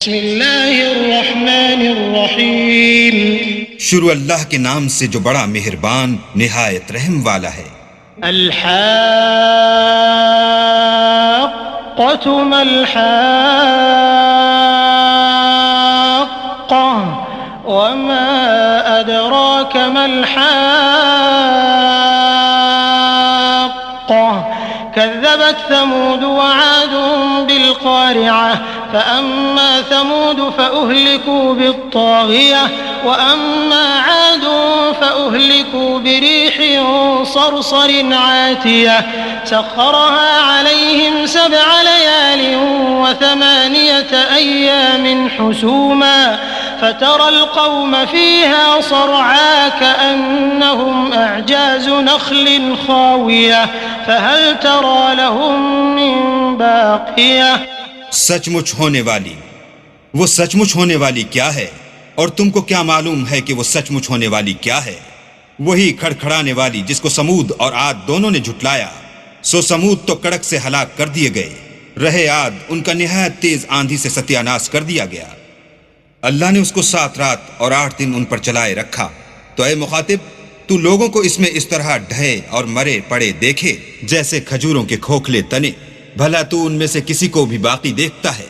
बिस्मिल्लाहिर्रहमानिर्रहीम। शुरू अल्लाह के नाम से जो बड़ा मेहरबान निहायत रहम वाला है। अल-हाक़्क़तु मल-हाक़्क़ह वमा अदराक मल-हाक़्क़ह कज़्ज़बत समूद वआद बिल-क़ारिअह फ़अम्मा समूद फ़अहलिकू बित्ताग़ियह वअम्मा आद फ़अहलिकू बिरीहिन सरसरिन आतियह सख़्ख़रहा अलैहिम सबअ लयालिन वथमानियत अय्यामिन हुसूमा फ़तरल क़ौम फ़ीहा सरआ कअन्नहुम अअजाज़ु नख़्लिन ख़ावियह फ़हल तरा लहुम मिन बाक़ियह। सचमुच होने वाली, वो सचमुच होने वाली क्या है, और तुमको क्या मालूम है कि वो सचमुच होने वाली क्या है? वही खड़खड़ाने वाली जिसको समूद और आद दोनों ने झुटलाया। सो समूद तो कड़क से हलाक कर दिए गए, रहे आद उनका निहायत तेज आंधी से सत्यानाश कर दिया गया। अल्लाह ने उसको 7 रात और 8 दिन उन पर चलाए रखा। तो ऐ मुखातिब, तू लोगों को इसमें इस तरह ढहे और मरे पड़े देखे जैसे खजूरों के खोखले तने। भला तू उनमें से किसी को भी बाकी देखता है?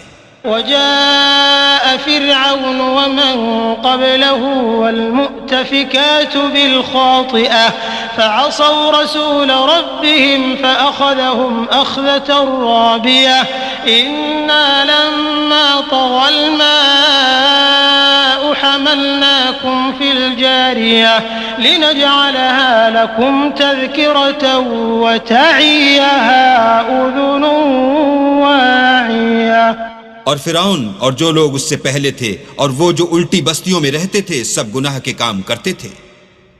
वजाअ फ़िरअौन वमन क़ब्लहु वल-मुअ्तफ़िकातु बिल-ख़ातिअह फ़असौ रसूल रब्बिहिम फ़अख़ज़हुम अख़ज़तन राबियह इन्ना लम्मा तग़ल माअु हमलनाकुम फ़िल जारियह लिनजअलहा लकुम तज़किरतन वतअियहा उज़ुनुन वाइयह। और फिरौन और जो लोग उससे पहले थे और वो जो उल्टी बस्तियों में रहते थे सब गुनाह के काम करते थे।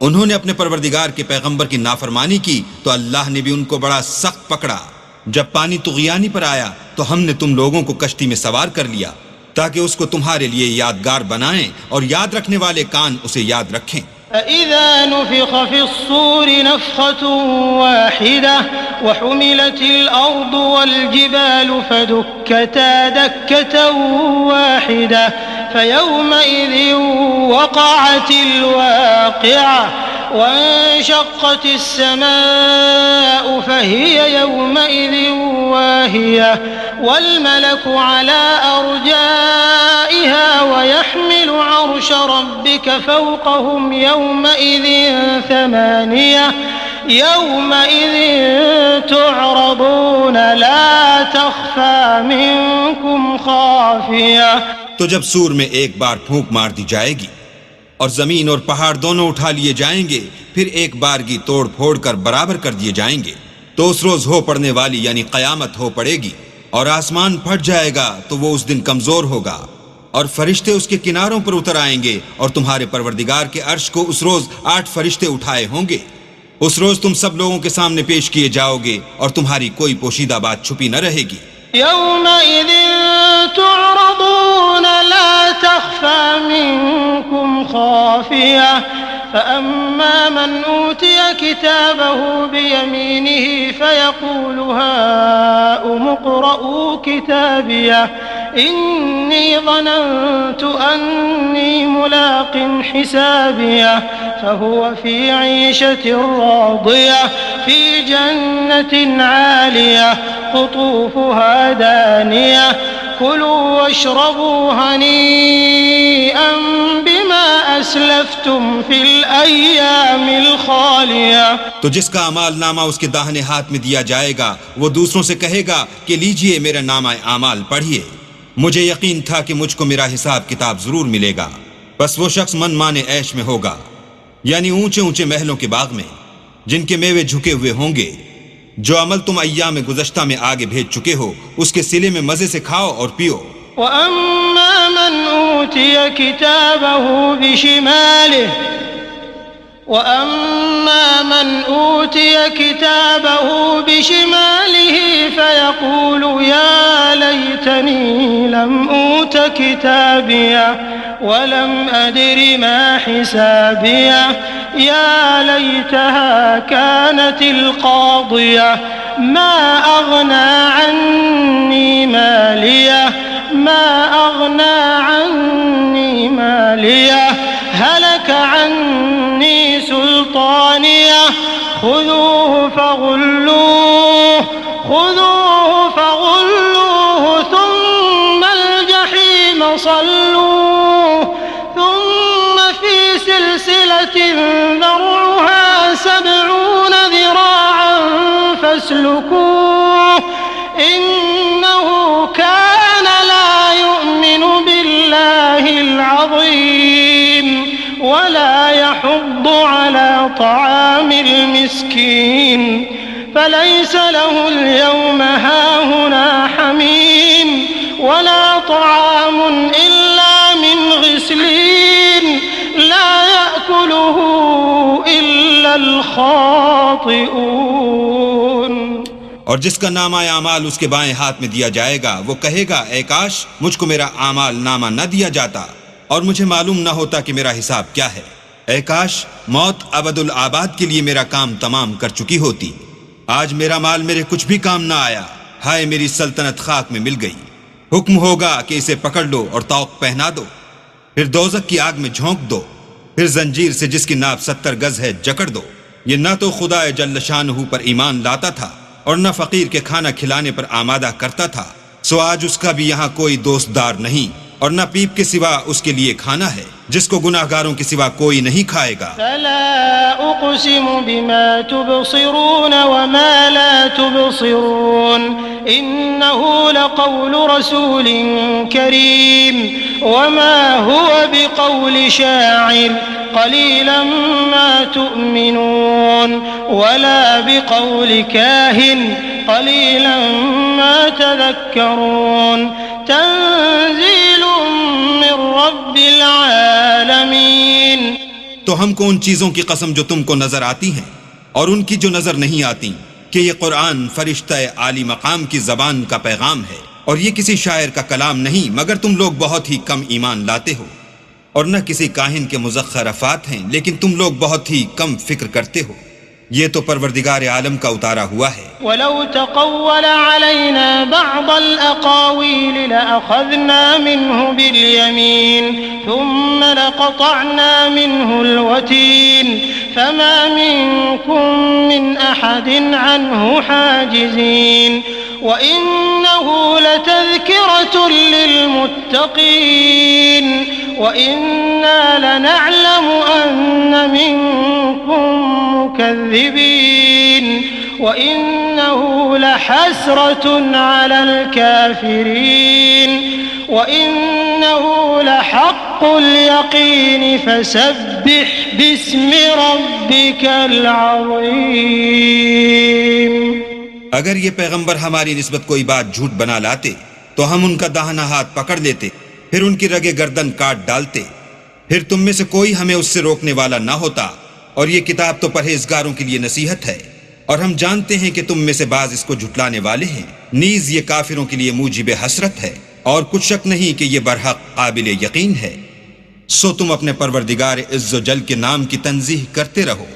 उन्होंने अपने परवरदिगार के पैगंबर की नाफरमानी की तो अल्लाह ने भी उनको बड़ा सख्त पकड़ा। जब पानी तुग़यानी पर आया तो हमने तुम लोगों को कश्ती में सवार कर लिया ताकि उसको तुम्हारे लिए यादगार बनाएं और याद रखने वाले कान उसे याद रखें। फ़इज़ा नुफ़िख़ फ़िस्सूरि नफ़ख़तुन वाहिदह वहुमिलतिल अर्दु वल-जिबालु फ़दुक्कता दक्कतन वाहिदह फ़यौमइज़िन वक़अतिल वाक़िअह वंशक़्क़तिस समाअु फ़हिय यौमइज़िन वाहियह वल-मलकु अला अर्जाइहा वयहमिलु अर्श रब्बिक फ़ौक़हुम यौमइज़िन थमानियह यौमइज़िन तुअरदून ला तख़फ़ा मिनकुम ख़ाफ़ियह। तो जब सूर में एक बार फूंक मार दी जाएगी और जमीन और पहाड़ दोनों उठा लिए जाएंगे, फिर एक बारगी तोड़ फोड़ कर बराबर कर दिए जाएंगे, तो उस रोज हो पड़ने वाली यानी कयामत हो पड़ेगी और आसमान फट जाएगा तो वो उस दिन कमजोर होगा और फरिश्ते उसके किनारों पर उतर आएंगे और तुम्हारे परवरदिगार के अर्श को उस रोज 8 फरिश्ते उठाए होंगे। उस रोज तुम सब लोगों के सामने पेश किए जाओगे और तुम्हारी कोई पोशीदा बात छुपी न रहेगी। यौमइज़िन तुअरदून ला तख़फ़ा मिनकुम ख़ाफ़ियह फ़अम्मा मन ऊतिय किताबहु बियमीनिही फ़यक़ूलु हाउम इक़्रऊ किताबियह इन्नी ज़नन्तु अन्नी मुलाक़िन हिसाबियह फ़हुव फ़ी ईशतिन रादियह फ़ी जन्नतिन आलियह क़ुतूफ़ुहा दानियह कुलू वश्रबू हनीअन बिमा अस्लफ़्तुम फ़िल अय्यामिल ख़ालियह। तो जिसका अमाल नामा उसके दाहिने हाथ में दिया जाएगा वो दूसरों से कहेगा कि लीजिए मेरा नामा आमाल पढ़िए, मुझे यकीन था कि मुझको मेरा हिसाब किताब जरूर मिलेगा। बस वो शख्स मन माने ऐश में होगा, यानी ऊंचे ऊंचे महलों के बाग में जिनके मेवे झुके हुए होंगे। जो अमल तुम अय्याम में गुज़श्ता में आगे भेज चुके हो उसके सिले में मजे से खाओ और पियो। वअम्मा मन ऊतिय किताबहु बिशिमालिह वअम्मा मन ऊतिय किताबहु बिशिमालिही फ़यक़ूलु या लैतनी लम ऊत किताबियह वलम अद्रि मा हिसाबियह या लैतहा कानतिल क़ादियह मा अग़ना अन्नी मालियह मा अग़ना अन्नी मालिया हलक अन्नी सुल्तानिया खुदूहु फग़ुल्लूहु थुम्मल जहीम सल्लूहु थुम्म फी सिलसिलतिन ज़रउहा सबऊन ज़िराअन फस्लुकूहु इन्नहु कान ला युअमिनु बिल्लाहिल अज़ीम वला यहुद्दु अला तआमिल मिस्कीन फलैस लहुल यौम हाहुना हमीम वला तआमुन इल्ला मिन ग़िस्लीन ला याकुलुहु इल्लल खातिऊन। और जिसका नामा आमाल उसके बाएं हाथ में दिया जाएगा वो कहेगा, ऐ काश मुझको मेरा आमाल नामा न दिया जाता और मुझे मालूम न होता कि मेरा हिसाब क्या है। ऐ काश मौत अबदुल आबाद के लिए मेरा काम तमाम कर चुकी होती। आज मेरा माल मेरे कुछ भी काम ना आया। हाय मेरी सल्तनत खाक में मिल गई। हुक्म होगा कि इसे पकड़ लो और तौक पहना दो, फिर दोज़ख की आग में झोंक दो, फिर जंजीर से जिसकी नाप 70 गज है जकड़ दो। ये न तो खुदा जल्ल शानहू पर ईमान लाता था और न फकीर के खाना खिलाने पर आमादा करता था, सो आज उसका भी यहाँ कोई दोस्तदार नहीं और न पीप के सिवा उसके लिए खाना है जिसको गुनाहगारों के सिवा कोई नहीं खाएगा। फला उक़सिमु बिमा तुबसिरून वमा ला तुबसिरून इन्नहु लक़ौलु रसूलिन करीम वमा हुवा बिक़ौलि शाइर क़लीलन मा तुअमिनून वला बिक़ौलि काहिन क़लीलन मा तज़क्करून तंज़ीलुम मिन रब्बिल आलमीन। तो हमको उन चीजों की कसम जो तुमको नजर आती हैं और उनकी जो नजर नहीं आती कि ये कुरान फरिश्ता आली मकाम की जबान का पैगाम है और ये किसी शायर का कलाम नहीं, मगर तुम लोग बहुत ही कम ईमान लाते हो। और न किसी काहिन के मुज़ख्खरफ़ात हैं, लेकिन तुम लोग बहुत ही कम फिक्र करते हो। ये तो परवरदिगार आलम का उतारा हुआ है। वलौ तक़व्वल अलैना बअदल अक़ावील लअख़ज़ना मिन्हु बिल-यमीन थुम्मा लक़तअना मिन्हुल वतीन फमा मिन्कुम मिन अहदिन अन्हु हाजिज़ीन व इन्नहु लतज़किरतुन लिलमुत्तक़ीन व इन्ना लनअलमु अन्न मिन्कुम मुकज़्ज़िबीन व इन्नहु लहस्रतुन अलल काफ़िरीन व इन्नहु लहक़्क़ुल यक़ीन फसब्बिह बिस्मि रब्बिकल अज़ीम। अगर ये पैगंबर हमारी निस्बत कोई बात झूठ बना लाते तो हम उनका दाहिना हाथ पकड़ लेते, फिर उनकी रगे गर्दन काट डालते, फिर तुम में से कोई हमें उससे रोकने वाला ना होता। और ये किताब तो परहेजगारों के लिए नसीहत है और हम जानते हैं कि तुम में से बाज इसको झुटलाने वाले हैं। नीज ये काफिरों के लिए मूजिब हसरत है और कुछ शक नहीं कि ये बरहक काबिल यकीन है। सो तुम अपने परवरदिगार इज़्ज़ो जल के नाम की तंज़ीह करते रहो।